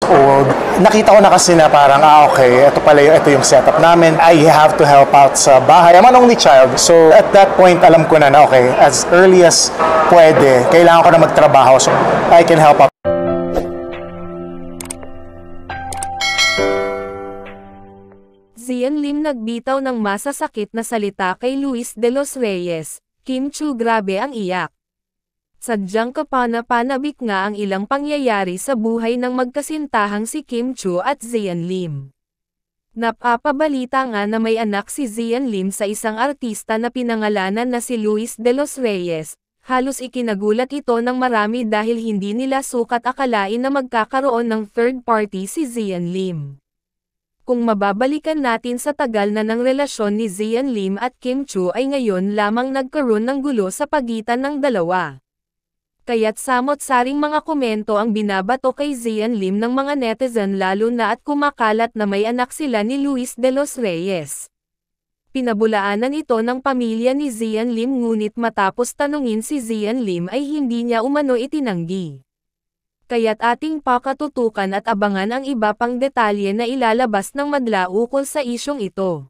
old. Nakita ko na kasi na parang, okay, ito yung setup namin. I have to help out sa bahay. I'm an only child. So at that point, alam ko na okay, as early as pwede, kailangan ko na magtrabaho so I can help out. Zian Lim nagbitaw ng masasakit na salita kay Luis de los Reyes. Kim Chiu, grabe ang iyak. Sadyang kapana-panabik nga ang ilang pangyayari sa buhay ng magkasintahang si Kim Chiu at Zian Lim. Napapabalita nga na may anak si Zian Lim sa isang artista na pinangalanan na si Luis de los Reyes. Halos ikinagulat ito ng marami dahil hindi nila sukat akalain na magkakaroon ng third party si Zian Lim. Kung mababalikan natin sa tagal na ng relasyon ni Zian Lim at Kim Chiu ay ngayon lamang nagkaroon ng gulo sa pagitan ng dalawa. Kaya't samot-saring mga komento ang binabato kay Zian Lim ng mga netizen lalo na at kumakalat na may anak sila ni Luis de los Reyes. Pinabulaanan ito ng pamilya ni Zian Lim ngunit matapos tanungin si Zian Lim ay hindi niya umano itinanggi. Kaya't ating pakatutukan at abangan ang iba pang detalye na ilalabas ng madla ukol sa isyong ito.